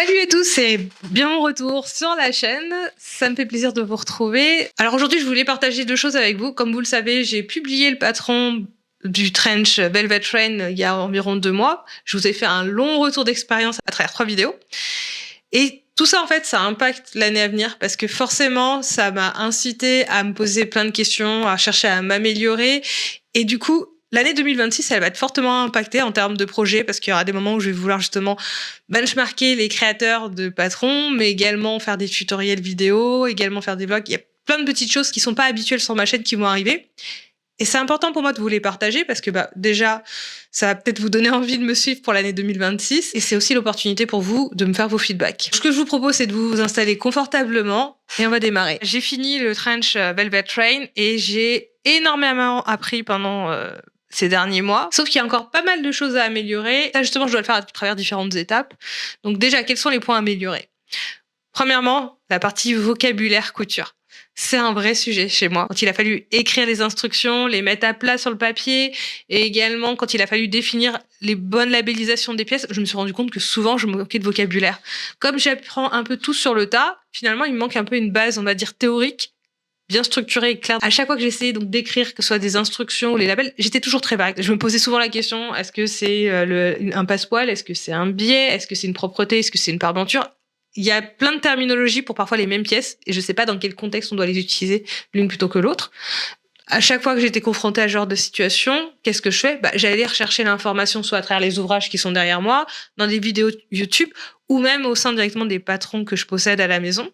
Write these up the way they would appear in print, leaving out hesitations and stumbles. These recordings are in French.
Salut à tous et bien mon retour sur la chaîne. Ça me fait plaisir de vous retrouver. Alors aujourd'hui, je voulais partager deux choses avec vous. Comme vous le savez, j'ai publié le patron du trench Velvet Rain il y a environ 2 mois. Je vous ai fait un long retour d'expérience à travers 3 vidéos. Et tout ça, en fait, ça impacte l'année à venir parce que forcément, ça m'a incité à me poser plein de questions, à chercher à m'améliorer. Et du coup, l'année 2026, elle va être fortement impactée en termes de projets parce qu'il y aura des moments où je vais vouloir justement benchmarker les créateurs de patrons, mais également faire des tutoriels vidéo, également faire des vlogs. Il y a plein de petites choses qui sont pas habituelles sur ma chaîne qui vont arriver. Et c'est important pour moi de vous les partager parce que déjà, ça va peut-être vous donner envie de me suivre pour l'année 2026 et c'est aussi l'opportunité pour vous de me faire vos feedbacks. Ce que je vous propose, c'est de vous installer confortablement et on va démarrer. J'ai fini le trench Velvet Rain et j'ai énormément appris pendant ces derniers mois. Sauf qu'il y a encore pas mal de choses à améliorer. Ça, justement, je dois le faire à travers différentes étapes. Donc déjà, quels sont les points à améliorer? Premièrement, la partie vocabulaire couture. C'est un vrai sujet chez moi. Quand il a fallu écrire les instructions, les mettre à plat sur le papier, et également quand il a fallu définir les bonnes labellisations des pièces, je me suis rendu compte que souvent je me manquais de vocabulaire. Comme j'apprends un peu tout sur le tas, finalement il me manque un peu une base, on va dire théorique, bien structurée et claire. À chaque fois que j'essayais donc d'écrire, que ce soit des instructions ou les labels, j'étais toujours très vague. Je me posais souvent la question, est-ce que c'est un passepoil? Est-ce que c'est un biais? Est-ce que c'est une propreté? Est-ce que c'est une parbenture? Il y a plein de terminologies pour parfois les mêmes pièces et je sais pas dans quel contexte on doit les utiliser l'une plutôt que l'autre. À chaque fois que j'étais confrontée à ce genre de situation, qu'est-ce que je fais? J'allais rechercher l'information soit à travers les ouvrages qui sont derrière moi, dans des vidéos YouTube ou même au sein directement des patrons que je possède à la maison.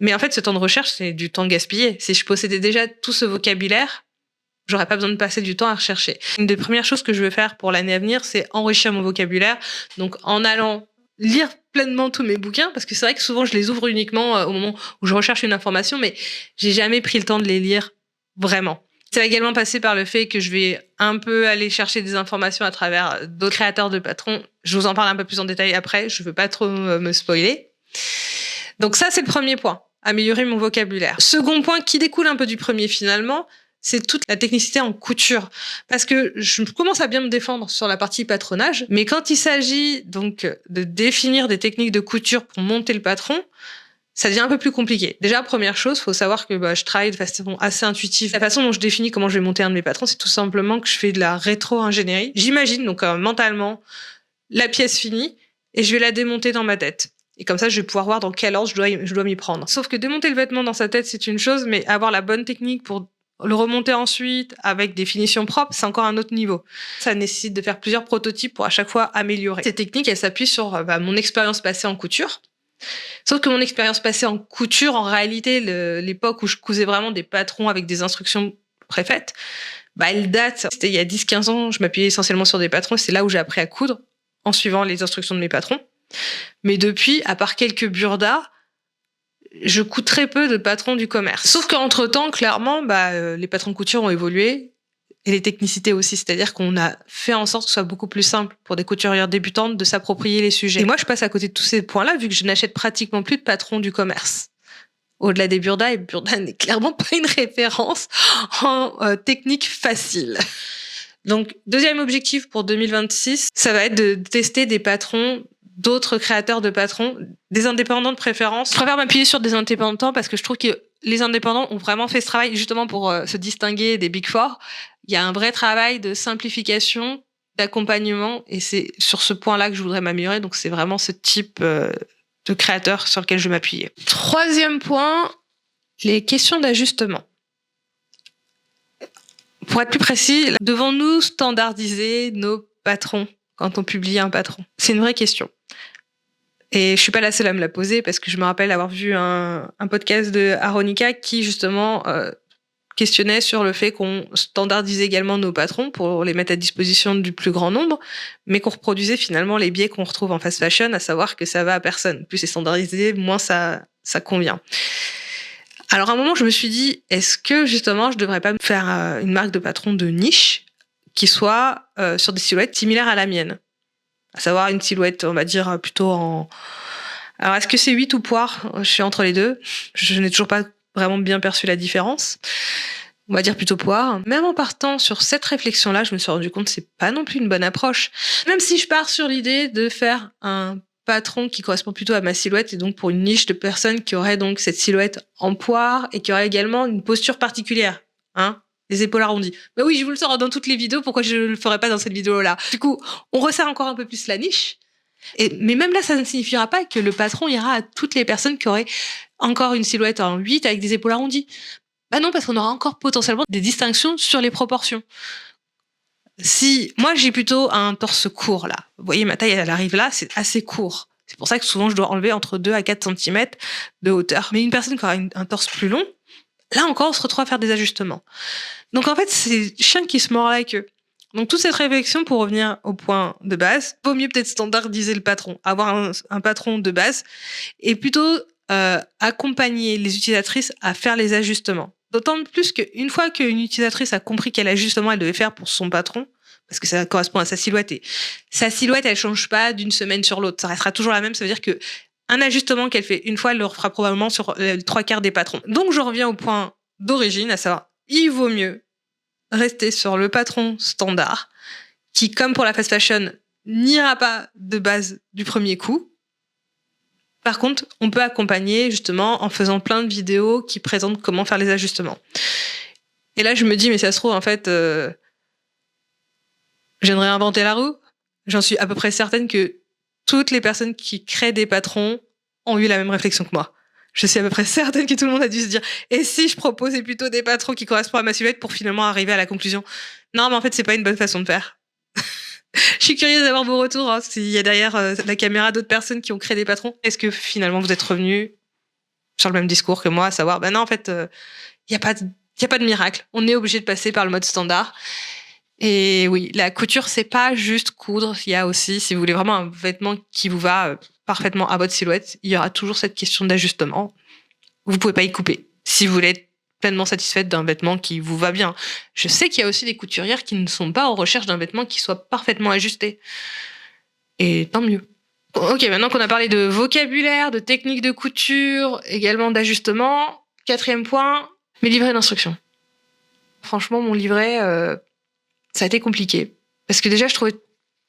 Mais en fait, ce temps de recherche, c'est du temps gaspillé. Si je possédais déjà tout ce vocabulaire, j'aurais pas besoin de passer du temps à rechercher. Une des premières choses que je veux faire pour l'année à venir, c'est enrichir mon vocabulaire. Donc, en allant lire pleinement tous mes bouquins, parce que c'est vrai que souvent, je les ouvre uniquement au moment où je recherche une information, mais j'ai jamais pris le temps de les lire vraiment. Ça va également passer par le fait que je vais un peu aller chercher des informations à travers d'autres créateurs de patrons. Je vous en parle un peu plus en détail après, je veux pas trop me spoiler. Donc ça, c'est le premier point, améliorer mon vocabulaire. Second point qui découle un peu du premier finalement, c'est toute la technicité en couture. Parce que je commence à bien me défendre sur la partie patronage, mais quand il s'agit donc de définir des techniques de couture pour monter le patron, ça devient un peu plus compliqué. Déjà, première chose, faut savoir que je travaille de façon assez intuitive. La façon dont je définis comment je vais monter un de mes patrons, c'est tout simplement que je fais de la rétro-ingénierie. J'imagine donc mentalement la pièce finie et je vais la démonter dans ma tête. Et comme ça, je vais pouvoir voir dans quel ordre je dois m'y prendre. Sauf que démonter le vêtement dans sa tête, c'est une chose, mais avoir la bonne technique pour le remonter ensuite avec des finitions propres, c'est encore un autre niveau. Ça nécessite de faire plusieurs prototypes pour à chaque fois améliorer. Cette technique, elle s'appuie sur mon expérience passée en couture. Sauf que mon expérience passée en couture, en réalité, l'époque où je cousais vraiment des patrons avec des instructions préfaites, elle date. C'était il y a 10-15 ans, je m'appuyais essentiellement sur des patrons. C'est là où j'ai appris à coudre, en suivant les instructions de mes patrons. Mais depuis, à part quelques burdas, je couds très peu de patrons du commerce. Sauf qu'entre-temps, clairement, les patrons de couture ont évolué et les technicités aussi. C'est-à-dire qu'on a fait en sorte que ce soit beaucoup plus simple pour des couturières débutantes de s'approprier les sujets. Et moi, je passe à côté de tous ces points-là vu que je n'achète pratiquement plus de patrons du commerce. Au-delà des burdas, et burdas n'est clairement pas une référence en technique facile. Donc, deuxième objectif pour 2026, ça va être de tester des patrons d'autres créateurs de patrons, des indépendants de préférence. Je préfère m'appuyer sur des indépendants parce que je trouve que les indépendants ont vraiment fait ce travail justement pour se distinguer des Big Four. Il y a un vrai travail de simplification, d'accompagnement et c'est sur ce point-là que je voudrais m'améliorer. Donc, c'est vraiment ce type de créateur sur lequel je vais m'appuyer. Troisième point, les questions d'ajustement. Pour être plus précis, devons-nous standardiser nos patrons quand on publie un patron? C'est une vraie question. Et je suis pas la seule à me la poser parce que je me rappelle avoir vu un podcast de Aronica qui justement questionnait sur le fait qu'on standardisait également nos patrons pour les mettre à disposition du plus grand nombre, mais qu'on reproduisait finalement les biais qu'on retrouve en fast fashion, à savoir que ça va à personne. Plus c'est standardisé, moins ça convient. Alors à un moment, je me suis dit, est-ce que justement, je devrais pas faire une marque de patron de niche qui soit sur des silhouettes similaires à la mienne? À savoir une silhouette, on va dire, plutôt en... Alors, est-ce que c'est 8 ou poire? Je suis entre les deux. Je n'ai toujours pas vraiment bien perçu la différence. On va dire plutôt poire. Même en partant sur cette réflexion-là, je me suis rendu compte que c'est pas non plus une bonne approche. Même si je pars sur l'idée de faire un patron qui correspond plutôt à ma silhouette et donc pour une niche de personnes qui auraient donc cette silhouette en poire et qui auraient également une posture particulière, hein, les épaules arrondies. Bah oui, je vous le sors dans toutes les vidéos, pourquoi je le ferais pas dans cette vidéo-là? Du coup, on resserre encore un peu plus la niche. Mais même là, ça ne signifiera pas que le patron ira à toutes les personnes qui auraient encore une silhouette en 8 avec des épaules arrondies. Bah non, parce qu'on aura encore potentiellement des distinctions sur les proportions. Si moi j'ai plutôt un torse court là, vous voyez ma taille elle arrive là, c'est assez court. C'est pour ça que souvent je dois enlever entre 2 à 4 centimètres de hauteur. Mais une personne qui aura un torse plus long, là encore on se retrouve à faire des ajustements. Donc en fait c'est chien qui se mord la queue. Donc toute cette réflexion pour revenir au point de base, vaut mieux peut-être standardiser le patron, avoir un patron de base et plutôt accompagner les utilisatrices à faire les ajustements. D'autant plus qu'une fois qu'une utilisatrice a compris quel ajustement elle devait faire pour son patron, parce que ça correspond à sa silhouette, et sa silhouette, elle change pas d'une semaine sur l'autre. Ça restera toujours la même. Ça veut dire que un ajustement qu'elle fait une fois, elle le refera probablement sur les 3/4 des patrons. Donc, je reviens au point d'origine, à savoir, il vaut mieux rester sur le patron standard, qui, comme pour la fast fashion, n'ira pas de base du premier coup. Par contre, on peut accompagner justement en faisant plein de vidéos qui présentent comment faire les ajustements. Et là, je me dis, mais ça se trouve, en fait, je viens de réinventer la roue. J'en suis à peu près certaine que toutes les personnes qui créent des patrons ont eu la même réflexion que moi. Je suis à peu près certaine que tout le monde a dû se dire, et si je proposais plutôt des patrons qui correspondent à ma silhouette pour finalement arriver à la conclusion, non, mais en fait, c'est pas une bonne façon de faire. Je suis curieuse d'avoir vos retours, hein, s'il y a derrière la caméra d'autres personnes qui ont créé des patrons. Est-ce que finalement vous êtes revenus sur le même discours que moi, à savoir, ben non, en fait, il n'y a pas de miracle. On est obligé de passer par le mode standard. Et oui, la couture, c'est pas juste coudre. Il y a aussi, si vous voulez vraiment un vêtement qui vous va parfaitement à votre silhouette, il y aura toujours cette question d'ajustement. Vous pouvez pas y couper. Si vous voulez être pleinement satisfaite d'un vêtement qui vous va bien. Je sais qu'il y a aussi des couturières qui ne sont pas en recherche d'un vêtement qui soit parfaitement ajusté. Et tant mieux. Ok, maintenant qu'on a parlé de vocabulaire, de techniques de couture, également d'ajustement, 4e point, mes livrets d'instruction. Franchement, mon livret, ça a été compliqué. Parce que déjà,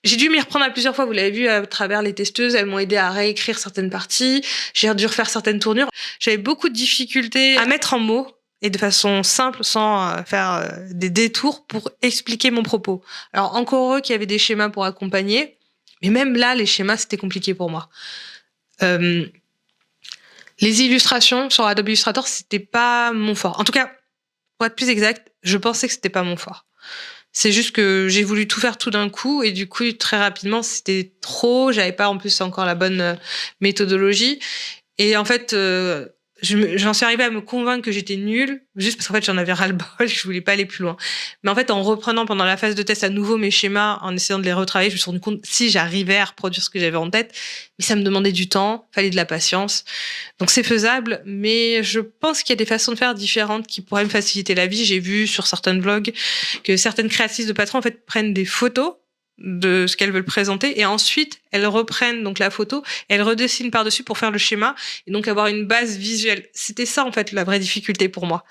j'ai dû m'y reprendre à plusieurs fois, vous l'avez vu à travers les testeuses, elles m'ont aidé à réécrire certaines parties, j'ai dû refaire certaines tournures. J'avais beaucoup de difficultés à mettre en mots et de façon simple, sans faire des détours pour expliquer mon propos. Alors encore heureux qu'il y avait des schémas pour accompagner, mais même là, les schémas, c'était compliqué pour moi. Les illustrations sur Adobe Illustrator, c'était pas mon fort. En tout cas, pour être plus exact, je pensais que c'était pas mon fort. C'est juste que j'ai voulu tout faire tout d'un coup et du coup, très rapidement, c'était trop. J'avais pas en plus encore la bonne méthodologie. Et en fait, j'en suis arrivée à me convaincre que j'étais nulle, juste parce qu'en fait, j'en avais ras-le-bol, je voulais pas aller plus loin. Mais en fait, en reprenant pendant la phase de test à nouveau mes schémas, en essayant de les retravailler, je me suis rendu compte si j'arrivais à reproduire ce que j'avais en tête, mais ça me demandait du temps, fallait de la patience. Donc c'est faisable, mais je pense qu'il y a des façons de faire différentes qui pourraient me faciliter la vie. J'ai vu sur certains vlogs que certaines créatrices de patrons en fait prennent des photos de ce qu'elles veulent présenter et ensuite elles reprennent donc la photo, elles redessinent par-dessus pour faire le schéma et donc avoir une base visuelle. C'était ça en fait la vraie difficulté pour moi.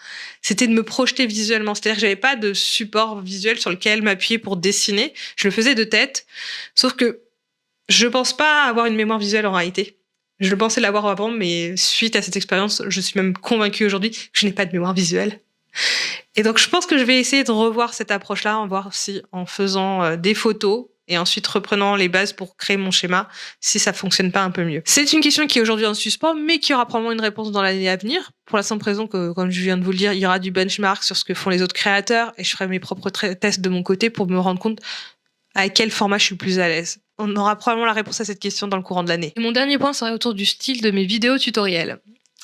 C'était de me projeter visuellement, c'est-à-dire que j'avais pas de support visuel sur lequel m'appuyer pour dessiner, je le faisais de tête, sauf que je pense pas avoir une mémoire visuelle en réalité. Je le pensais l'avoir avant, mais suite à cette expérience, je suis même convaincue aujourd'hui que je n'ai pas de mémoire visuelle. Et donc, je pense que je vais essayer de revoir cette approche-là, en voir si, en faisant des photos et ensuite reprenant les bases pour créer mon schéma, si ça fonctionne pas un peu mieux. C'est une question qui est aujourd'hui en suspens, mais qui aura probablement une réponse dans l'année à venir. Pour la simple raison que, comme je viens de vous le dire, il y aura du benchmark sur ce que font les autres créateurs et je ferai mes propres tests de mon côté pour me rendre compte à quel format je suis plus à l'aise. On aura probablement la réponse à cette question dans le courant de l'année. Et mon dernier point serait autour du style de mes vidéos tutoriels.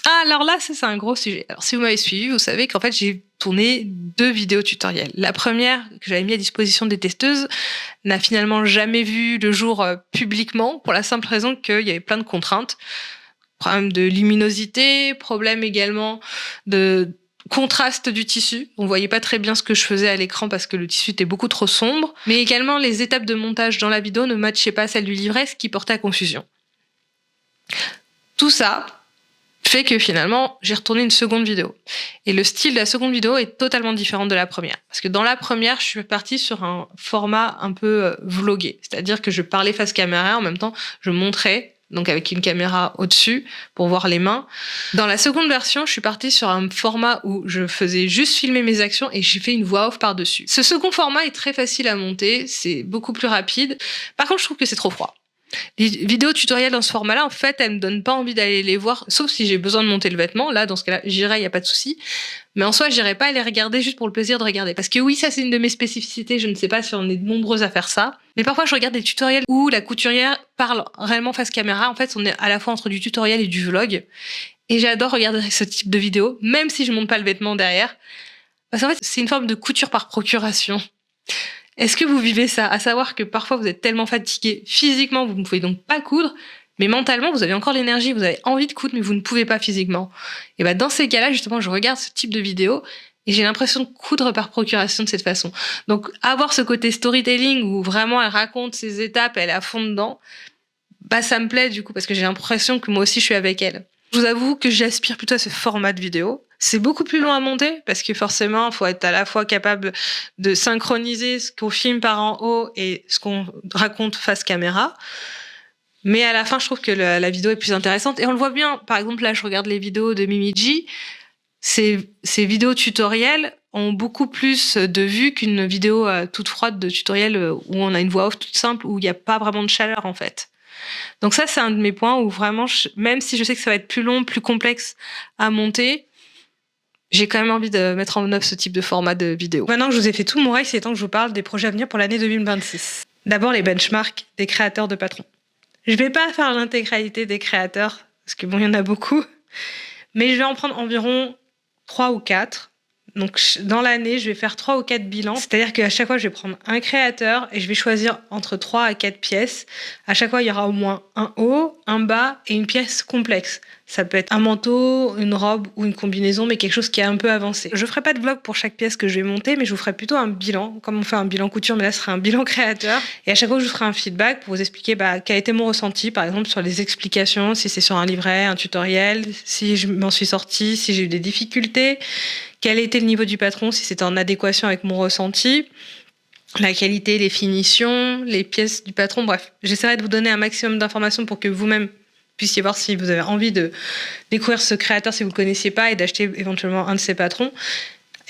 Ah, alors là, c'est un gros sujet. Alors, si vous m'avez suivi, vous savez qu'en fait, j'ai tourné 2 vidéos tutoriels. La première, que j'avais mis à disposition des testeuses, n'a finalement jamais vu le jour publiquement, pour la simple raison qu'il y avait plein de contraintes. Problème de luminosité, problème également de contraste du tissu. On voyait pas très bien ce que je faisais à l'écran parce que le tissu était beaucoup trop sombre. Mais également, les étapes de montage dans la vidéo ne matchaient pas celles du livret, ce qui portait à confusion. Tout ça fait que finalement, j'ai retourné une seconde vidéo. Et le style de la seconde vidéo est totalement différent de la première. Parce que dans la première, je suis partie sur un format un peu vlogué. C'est-à-dire que je parlais face caméra, en même temps, je montrais donc avec une caméra au-dessus pour voir les mains. Dans la seconde version, je suis partie sur un format où je faisais juste filmer mes actions et j'ai fait une voix off par-dessus. Ce second format est très facile à monter, c'est beaucoup plus rapide. Par contre, je trouve que c'est trop froid. Les vidéos tutoriels dans ce format-là, en fait, elles me donnent pas envie d'aller les voir, sauf si j'ai besoin de monter le vêtement. Là, dans ce cas-là, j'irai, il y a pas de souci. Mais en soi, j'irai pas les regarder juste pour le plaisir de regarder. Parce que oui, ça, c'est une de mes spécificités. Je ne sais pas si on est nombreuses à faire ça. Mais parfois, je regarde des tutoriels où la couturière parle réellement face caméra. En fait, on est à la fois entre du tutoriel et du vlog. Et j'adore regarder ce type de vidéo, même si je monte pas le vêtement derrière. Parce qu'en fait, c'est une forme de couture par procuration. Est-ce que vous vivez ça? À savoir que parfois vous êtes tellement fatigué physiquement, vous ne pouvez donc pas coudre, mais mentalement vous avez encore l'énergie, vous avez envie de coudre, mais vous ne pouvez pas physiquement. Et ben dans ces cas-là, justement, je regarde ce type de vidéo et j'ai l'impression de coudre par procuration de cette façon. Donc avoir ce côté storytelling où vraiment elle raconte ses étapes, elle est à fond dedans, bah ça me plaît du coup parce que j'ai l'impression que moi aussi je suis avec elle. Je vous avoue que j'aspire plutôt à ce format de vidéo. C'est beaucoup plus long à monter parce que forcément, il faut être à la fois capable de synchroniser ce qu'on filme par en haut et ce qu'on raconte face caméra. Mais à la fin, je trouve que la vidéo est plus intéressante. Et on le voit bien. Par exemple, là, je regarde les vidéos de Mimiji. Ces vidéos tutoriels ont beaucoup plus de vues qu'une vidéo toute froide de tutoriel où on a une voix off toute simple, où il n'y a pas vraiment de chaleur, en fait. Donc ça, c'est un de mes points où vraiment, même si je sais que ça va être plus long, plus complexe à monter, j'ai quand même envie de mettre en œuvre ce type de format de vidéo. Maintenant que je vous ai fait tout mon rêve, c'est temps que je vous parle des projets à venir pour l'année 2026. D'abord, les benchmarks des créateurs de patrons. Je vais pas faire l'intégralité des créateurs, parce que bon, il y en a beaucoup, mais je vais en prendre environ 3 ou 4. Donc, dans l'année, je vais faire 3 ou 4 bilans. C'est-à-dire qu'à chaque fois, je vais prendre un créateur et je vais choisir entre 3 à 4 pièces. À chaque fois, il y aura au moins un haut, un bas et une pièce complexe. Ça peut être un manteau, une robe ou une combinaison, mais quelque chose qui est un peu avancé. Je ferai pas de vlog pour chaque pièce que je vais monter, mais je vous ferai plutôt un bilan, comme on fait un bilan couture, mais là, ce sera un bilan créateur. Et à chaque fois, je vous ferai un feedback pour vous expliquer quel a été mon ressenti, par exemple, sur les explications, si c'est sur un livret, un tutoriel, si je m'en suis sortie, si j'ai eu des difficultés, quel était le niveau du patron, si c'était en adéquation avec mon ressenti, la qualité, les finitions, les pièces du patron, bref. J'essaierai de vous donner un maximum d'informations pour que vous-même puissiez voir si vous avez envie de découvrir ce créateur si vous ne le connaissiez pas et d'acheter éventuellement un de ses patrons.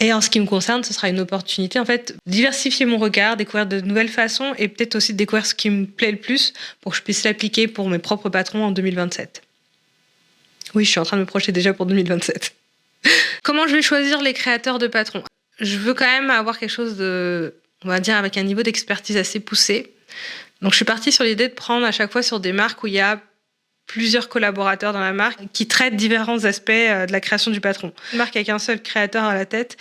Et en ce qui me concerne, ce sera une opportunité, en fait, diversifier mon regard, découvrir de nouvelles façons et peut-être aussi de découvrir ce qui me plaît le plus pour que je puisse l'appliquer pour mes propres patrons en 2027. Oui, je suis en train de me projeter déjà pour 2027. Comment je vais choisir les créateurs de patrons? Je veux quand même avoir quelque chose de, on va dire, avec un niveau d'expertise assez poussé. Donc, je suis partie sur l'idée de prendre à chaque fois sur des marques où il y a plusieurs collaborateurs dans la marque qui traitent différents aspects de la création du patron. Une marque avec un seul créateur à la tête,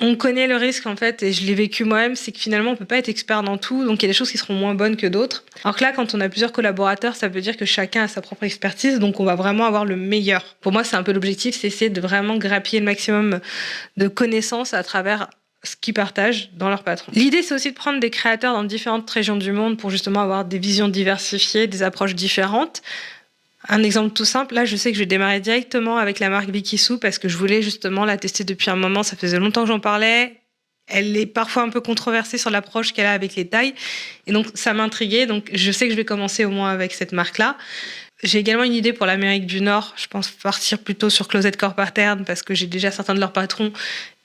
on connaît le risque, en fait, et je l'ai vécu moi-même, c'est que finalement, on peut pas être expert dans tout, donc il y a des choses qui seront moins bonnes que d'autres. Alors que là, quand on a plusieurs collaborateurs, ça veut dire que chacun a sa propre expertise, donc on va vraiment avoir le meilleur. Pour moi, c'est un peu l'objectif, c'est essayer de vraiment grappiller le maximum de connaissances à travers ce qu'ils partagent dans leur patron. L'idée, c'est aussi de prendre des créateurs dans différentes régions du monde pour justement avoir des visions diversifiées, des approches différentes. Un exemple tout simple, là, je sais que je vais démarrer directement avec la marque Vicky Sue parce que je voulais justement la tester depuis un moment. Ça faisait longtemps que j'en parlais. Elle est parfois un peu controversée sur l'approche qu'elle a avec les tailles. Et donc, ça m'intriguait. Donc, je sais que je vais commencer au moins avec cette marque-là. J'ai également une idée pour l'Amérique du Nord. Je pense partir plutôt sur Closet Core Pattern parce que j'ai déjà certains de leurs patrons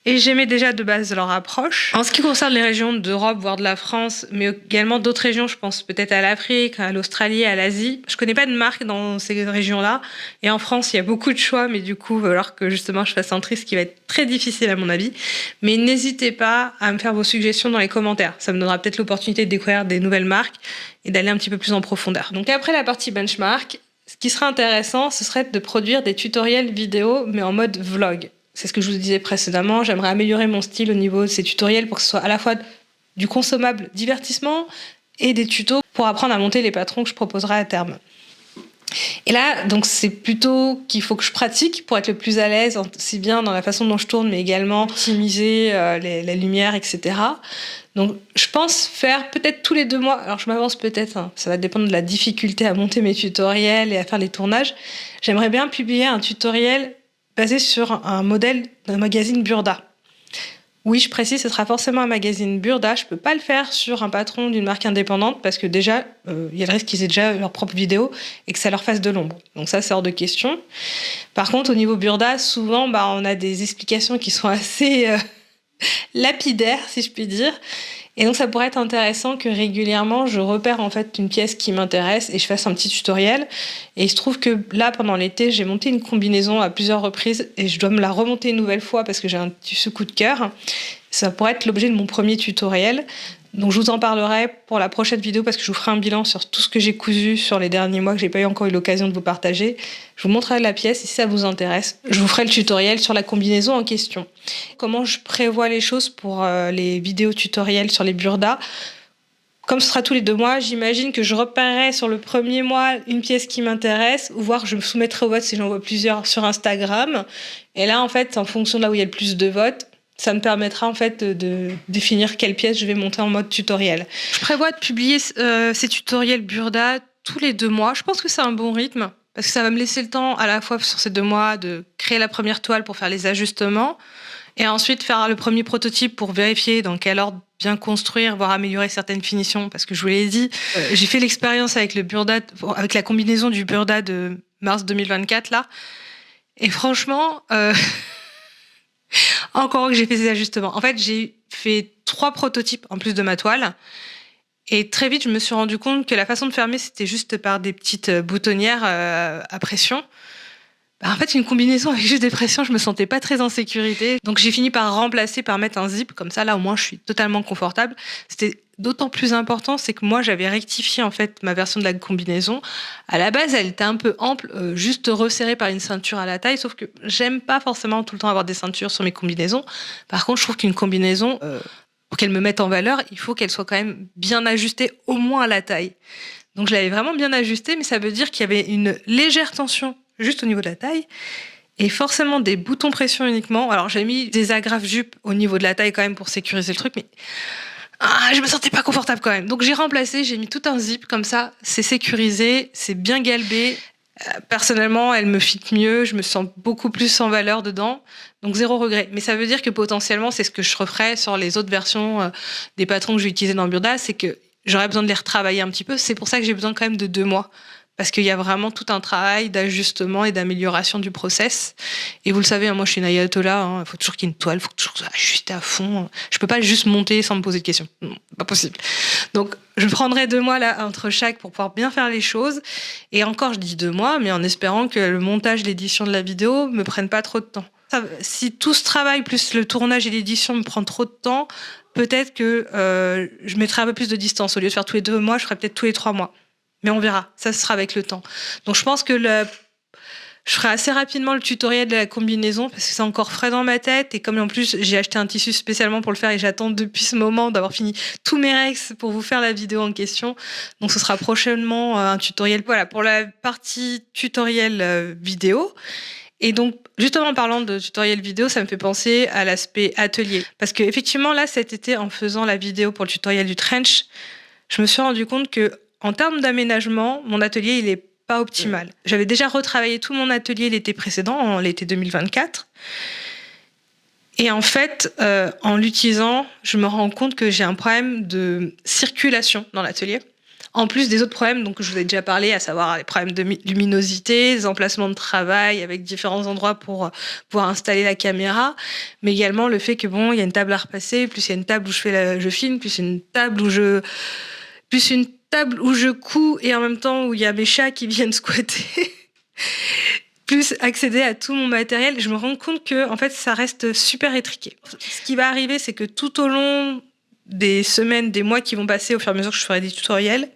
et j'aimais déjà de base leur approche. En ce qui concerne les régions d'Europe, voire de la France, mais également d'autres régions, je pense peut-être à l'Afrique, à l'Australie, à l'Asie. Je connais pas de marque dans ces régions-là. Et en France, il y a beaucoup de choix, mais du coup, il va falloir que justement je fasse un tri, ce qui va être très difficile à mon avis. Mais n'hésitez pas à me faire vos suggestions dans les commentaires. Ça me donnera peut-être l'opportunité de découvrir des nouvelles marques et d'aller un petit peu plus en profondeur. Donc après la partie benchmark, ce qui serait intéressant, ce serait de produire des tutoriels vidéo, mais en mode vlog. C'est ce que je vous disais précédemment. J'aimerais améliorer mon style au niveau de ces tutoriels pour que ce soit à la fois du consommable divertissement et des tutos pour apprendre à monter les patrons que je proposerai à terme. Et là, donc, c'est plutôt qu'il faut que je pratique pour être le plus à l'aise, aussi bien dans la façon dont je tourne, mais également optimiser la lumière, etc. Donc, je pense faire peut-être tous les 2 mois. Alors, je m'avance peut-être, hein. Ça va dépendre de la difficulté à monter mes tutoriels et à faire les tournages. J'aimerais bien publier un tutoriel basé sur un modèle d'un magazine Burda. Oui, je précise, ce sera forcément un magazine Burda. Je peux pas le faire sur un patron d'une marque indépendante parce que déjà, il y a le risque qu'ils aient déjà leur propre vidéo et que ça leur fasse de l'ombre. Donc ça, c'est hors de question. Par contre, au niveau Burda, souvent, on a des explications qui sont assez lapidaires, si je puis dire. Et donc, ça pourrait être intéressant que régulièrement, je repère en fait une pièce qui m'intéresse et je fasse un petit tutoriel. Et il se trouve que là, pendant l'été, j'ai monté une combinaison à plusieurs reprises et je dois me la remonter une nouvelle fois parce que j'ai un petit coup de cœur. Ça pourrait être l'objet de mon premier tutoriel. Donc, je vous en parlerai pour la prochaine vidéo parce que je vous ferai un bilan sur tout ce que j'ai cousu sur les derniers mois que j'ai pas encore eu l'occasion de vous partager. Je vous montrerai la pièce et si ça vous intéresse, je vous ferai le tutoriel sur la combinaison en question. Comment je prévois les choses pour les vidéos tutoriels sur les burdas. Comme ce sera tous les 2 mois, j'imagine que je repérerai sur le premier mois une pièce qui m'intéresse, ou voire je me soumettrai au vote si j'en vois plusieurs sur Instagram. Et là, en fait, en fonction de là où il y a le plus de votes, ça me permettra en fait de définir quelle pièce je vais monter en mode tutoriel. Je prévois de publier ces tutoriels Burda tous les 2 mois. Je pense que c'est un bon rythme parce que ça va me laisser le temps à la fois sur ces 2 mois de créer la première toile pour faire les ajustements et ensuite faire le premier prototype pour vérifier dans quel ordre bien construire, voire améliorer certaines finitions. Parce que je vous l'ai dit, j'ai fait l'expérience avec le Burda, avec la combinaison du Burda de mars 2024 là. Et franchement, encore que j'ai fait ces ajustements. En fait, j'ai fait 3 prototypes en plus de ma toile. Et très vite, je me suis rendu compte que la façon de fermer, c'était juste par des petites boutonnières à pression. En fait, une combinaison avec juste des pressions, je me sentais pas très en sécurité. Donc, j'ai fini par remplacer, par mettre un zip. Comme ça, là, au moins, je suis totalement confortable. C'était d'autant plus important, c'est que moi, j'avais rectifié, en fait, ma version de la combinaison. À la base, elle était un peu ample, juste resserrée par une ceinture à la taille. Sauf que j'aime pas forcément tout le temps avoir des ceintures sur mes combinaisons. Par contre, je trouve qu'une combinaison, pour qu'elle me mette en valeur, il faut qu'elle soit quand même bien ajustée, au moins à la taille. Donc, je l'avais vraiment bien ajustée, mais ça veut dire qu'il y avait une légère tension juste au niveau de la taille, et forcément des boutons pression uniquement. Alors j'ai mis des agrafes jupe au niveau de la taille quand même pour sécuriser le truc, mais je me sentais pas confortable quand même. Donc j'ai remplacé, j'ai mis tout un zip comme ça, c'est sécurisé, c'est bien galbé. Personnellement, elle me fit mieux, je me sens beaucoup plus en valeur dedans, donc 0 regret. Mais ça veut dire que potentiellement, c'est ce que je referai sur les autres versions des patrons que je vais utiliser dans Burda, c'est que j'aurais besoin de les retravailler un petit peu. C'est pour ça que j'ai besoin quand même de 2 mois. Parce qu'il y a vraiment tout un travail d'ajustement et d'amélioration du process. Et vous le savez, moi je suis une ayatollah, il faut toujours qu'il y ait une toile, il faut toujours que ça soit ajusté à fond. Je peux pas juste monter sans me poser de questions. Non, pas possible. Donc je prendrai 2 mois là entre chaque pour pouvoir bien faire les choses. Et encore, je dis 2 mois, mais en espérant que le montage, l'édition de la vidéo me prennent pas trop de temps. Si tout ce travail plus le tournage et l'édition me prend trop de temps, peut-être que je mettrai un peu plus de distance. Au lieu de faire tous les 2 mois, je ferai peut-être tous les 3 mois. Mais on verra, ça sera avec le temps. Donc je pense que je ferai assez rapidement le tutoriel de la combinaison parce que c'est encore frais dans ma tête. Et comme en plus j'ai acheté un tissu spécialement pour le faire et j'attends depuis ce moment d'avoir fini tous mes règles pour vous faire la vidéo en question. Donc ce sera prochainement un tutoriel. Voilà, pour la partie tutoriel vidéo. Et donc, justement, en parlant de tutoriel vidéo, ça me fait penser à l'aspect atelier. Parce qu'effectivement, là, cet été, en faisant la vidéo pour le tutoriel du trench, je me suis rendu compte que en termes d'aménagement, mon atelier, il est pas optimal. J'avais déjà retravaillé tout mon atelier l'été précédent, en l'été 2024. Et en fait, en l'utilisant, je me rends compte que j'ai un problème de circulation dans l'atelier. En plus des autres problèmes dont je vous ai déjà parlé, à savoir les problèmes de luminosité, des emplacements de travail avec différents endroits pour pouvoir installer la caméra, mais également le fait que il y a une table à repasser, plus il y a une table où je filme, plus une table où je couds et en même temps où il y a mes chats qui viennent squatter. Plus accéder à tout mon matériel, je me rends compte que en fait ça reste super étriqué. Ce qui va arriver, c'est que tout au long des semaines, des mois qui vont passer au fur et à mesure que je ferai des tutoriels,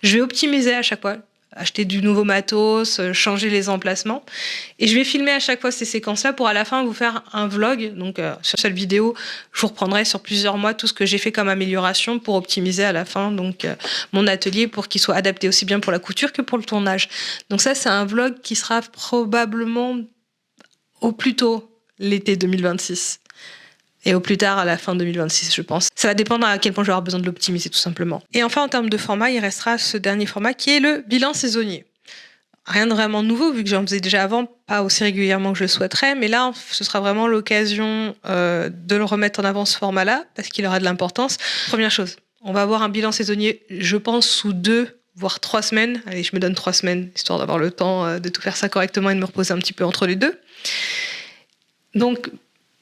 je vais optimiser à chaque fois, acheter du nouveau matos, changer les emplacements, et je vais filmer à chaque fois ces séquences-là pour à la fin vous faire un vlog. Donc sur cette vidéo, je vous reprendrai sur plusieurs mois tout ce que j'ai fait comme amélioration pour optimiser à la fin mon atelier pour qu'il soit adapté aussi bien pour la couture que pour le tournage. Donc ça, c'est un vlog qui sera probablement au plus tôt l'été 2026. Et au plus tard, à la fin 2026, je pense. Ça va dépendre à quel point je vais avoir besoin de l'optimiser, tout simplement. Et enfin, en termes de format, il restera ce dernier format qui est le bilan saisonnier. Rien de vraiment nouveau, vu que j'en faisais déjà avant, pas aussi régulièrement que je le souhaiterais. Mais là, ce sera vraiment l'occasion de le remettre en avant, ce format-là, parce qu'il aura de l'importance. Première chose, on va avoir un bilan saisonnier, je pense, sous 2 voire 3 semaines. Allez, je me donne 3 semaines, histoire d'avoir le temps de tout faire ça correctement et de me reposer un petit peu entre les deux. Donc,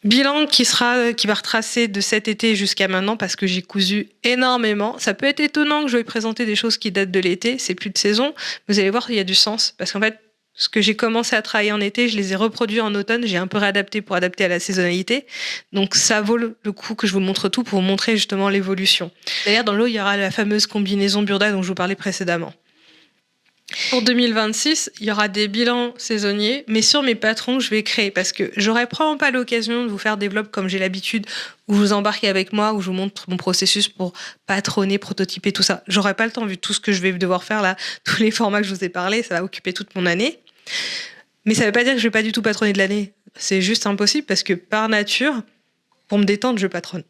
bilan qui va retracer de cet été jusqu'à maintenant, parce que j'ai cousu énormément. Ça peut être étonnant que je vais présenter des choses qui datent de l'été, c'est plus de saison. Vous allez voir, il y a du sens, parce qu'en fait, ce que j'ai commencé à travailler en été, je les ai reproduits en automne, j'ai un peu réadapté pour adapter à la saisonnalité. Donc ça vaut le coup que je vous montre tout pour vous montrer justement l'évolution. D'ailleurs, dans l'eau, il y aura la fameuse combinaison Burda dont je vous parlais précédemment. Pour 2026, il y aura des bilans saisonniers, mais sur mes patrons, je vais créer, parce que j'aurai probablement pas l'occasion de vous faire des vlogs comme j'ai l'habitude, où vous embarquez avec moi, où je vous montre mon processus pour patronner, prototyper, tout ça. J'aurai pas le temps, vu tout ce que je vais devoir faire là, tous les formats que je vous ai parlé, ça va occuper toute mon année. Mais ça veut pas dire que je vais pas du tout patronner de l'année. C'est juste impossible, parce que par nature, pour me détendre, je patronne.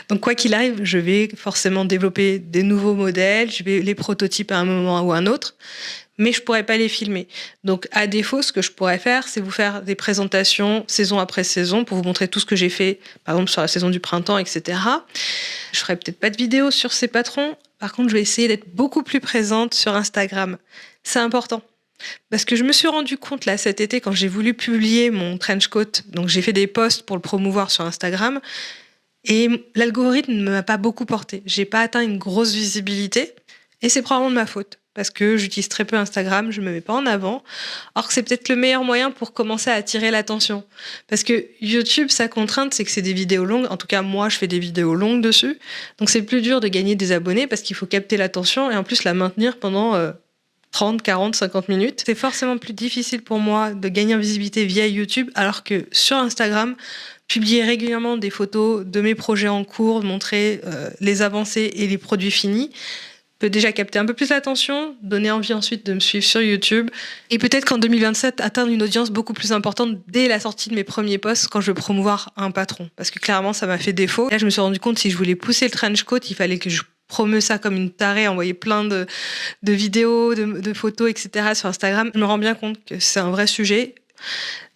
Donc quoi qu'il arrive, je vais forcément développer des nouveaux modèles, je vais les prototyper à un moment ou à un autre, mais je pourrais pas les filmer. Donc à défaut, ce que je pourrais faire, c'est vous faire des présentations saison après saison pour vous montrer tout ce que j'ai fait, par exemple sur la saison du printemps, etc. Je ferai peut-être pas de vidéo sur ces patrons. Par contre, je vais essayer d'être beaucoup plus présente sur Instagram. C'est important. Parce que je me suis rendu compte là cet été, quand j'ai voulu publier mon trench coat, donc j'ai fait des posts pour le promouvoir sur Instagram, et l'algorithme ne m'a pas beaucoup porté. J'ai pas atteint une grosse visibilité, et c'est probablement de ma faute, parce que j'utilise très peu Instagram, je me mets pas en avant, alors que c'est peut-être le meilleur moyen pour commencer à attirer l'attention. Parce que YouTube, sa contrainte, c'est que c'est des vidéos longues. En tout cas, moi, je fais des vidéos longues dessus. Donc c'est plus dur de gagner des abonnés, parce qu'il faut capter l'attention et en plus la maintenir pendant 30, 40, 50 minutes. C'est forcément plus difficile pour moi de gagner en visibilité via YouTube, alors que sur Instagram, publier régulièrement des photos de mes projets en cours, montrer les avancées et les produits finis, peut déjà capter un peu plus l'attention, donner envie ensuite de me suivre sur YouTube, et peut-être qu'en 2027, atteindre une audience beaucoup plus importante dès la sortie de mes premiers posts quand je veux promouvoir un patron. Parce que clairement, ça m'a fait défaut. Là, je me suis rendu compte, si je voulais pousser le trench coat, il fallait que je promeux ça comme une tarée, envoyer plein de vidéos, de photos, etc. sur Instagram. Je me rends bien compte que c'est un vrai sujet.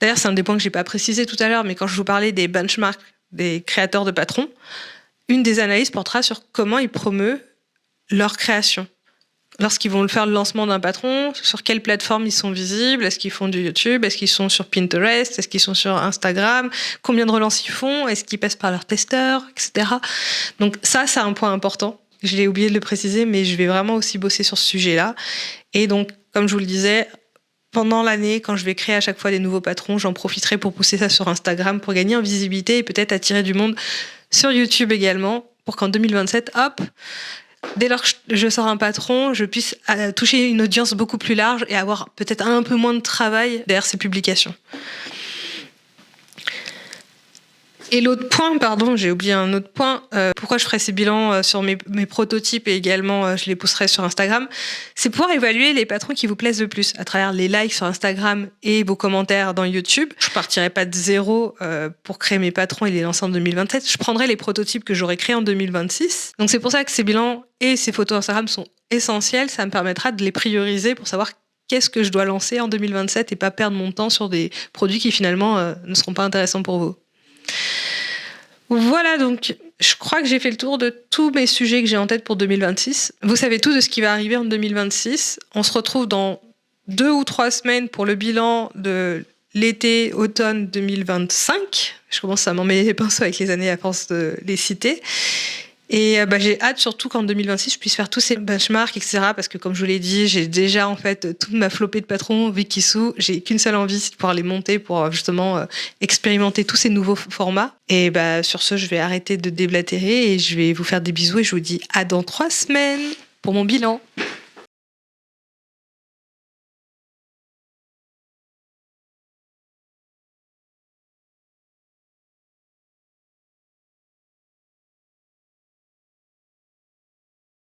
D'ailleurs, c'est un des points que j'ai pas précisé tout à l'heure, mais quand je vous parlais des benchmarks des créateurs de patrons, une des analyses portera sur comment ils promeuvent leur création. Lorsqu'ils vont faire le lancement d'un patron, sur quelle plateforme ils sont visibles, est-ce qu'ils font du YouTube, est-ce qu'ils sont sur Pinterest, est-ce qu'ils sont sur Instagram, combien de relances ils font, est-ce qu'ils passent par leurs testeurs, etc. Donc ça, c'est un point important. Je l'ai oublié de le préciser, mais je vais vraiment aussi bosser sur ce sujet-là. Et donc, comme je vous le disais, pendant l'année, quand je vais créer à chaque fois des nouveaux patrons, j'en profiterai pour pousser ça sur Instagram, pour gagner en visibilité et peut-être attirer du monde sur YouTube également, pour qu'en 2027, hop, dès lors que je sors un patron, je puisse toucher une audience beaucoup plus large et avoir peut-être un peu moins de travail derrière ces publications. Et l'autre point, pardon, j'ai oublié un autre point, pourquoi je ferai ces bilans sur mes prototypes et également je les posterai sur Instagram, c'est pouvoir évaluer les patrons qui vous plaisent le plus à travers les likes sur Instagram et vos commentaires dans YouTube. Je partirai pas de zéro pour créer mes patrons et les lancer en 2027. Je prendrai les prototypes que j'aurai créés en 2026. Donc c'est pour ça que ces bilans et ces photos Instagram sont essentiels. Ça me permettra de les prioriser pour savoir qu'est-ce que je dois lancer en 2027 et pas perdre mon temps sur des produits qui finalement ne seront pas intéressants pour vous. Voilà, donc je crois que j'ai fait le tour de tous mes sujets que j'ai en tête pour 2026. Vous savez tout de ce qui va arriver en 2026. On se retrouve dans 2 ou 3 semaines pour le bilan de l'été-automne 2025. Je commence à m'emmêler les pinceaux avec les années à force de les citer. Et j'ai hâte surtout qu'en 2026, je puisse faire tous ces benchmarks, etc. Parce que comme je vous l'ai dit, j'ai déjà en fait toute ma flopée de patrons Wikisou. J'ai qu'une seule envie, c'est de pouvoir les monter pour justement expérimenter tous ces nouveaux formats. Et sur ce, je vais arrêter de déblatérer et je vais vous faire des bisous et je vous dis à dans 3 semaines pour mon bilan.